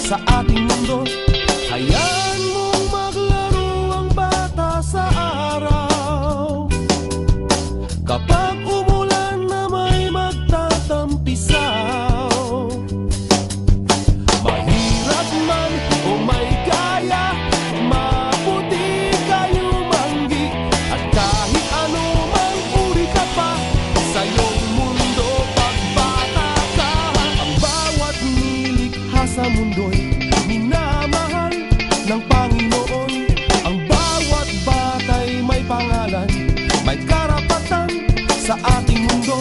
sa ating mundo. Hayaan mong maglaro ang bata sa araw. Kapag umulan na may magtatampisaw, mahirap man o may kaya, maputi kayo manggi. At kahit ano mang uri ka pa sa iyong mundo, pagbata ka. Ang bawat nilikha sa mundo'y minamahal ng Panginoon. Ang bawat bata'y may pangalan, may karapatan sa ating mundo.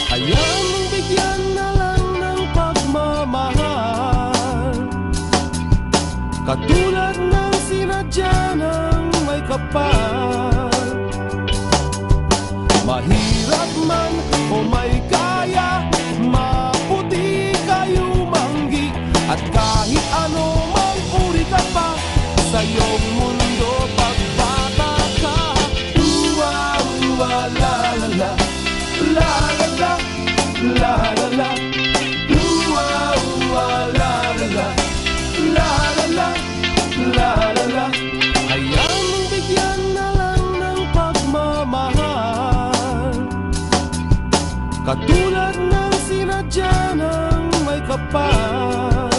Hayaan mong bigyan na lang ng pagmamahal, katulad ng sinadya ng may kapal. Mahirap man o may kaya, maputi kayo manggi. At kahit ano mang uri ka pa sa iyong mundo, pagbata ka. Uwa, uwa, la la la, la la la, la la la. Uwa, uwa, la la la, la la la, la la la. Hayaan mong bigyan na lang ng pagmamahal, katulad ng sinadya ng may kapal.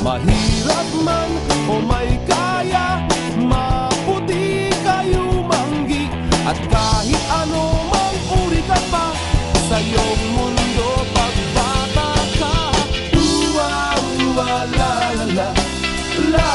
Mahirap man o may kaya, maputi kayo manggi. At kahit ano mang uri ka pa sa iyong mundo, pagbata ka. Uwa, uwa, la la la, la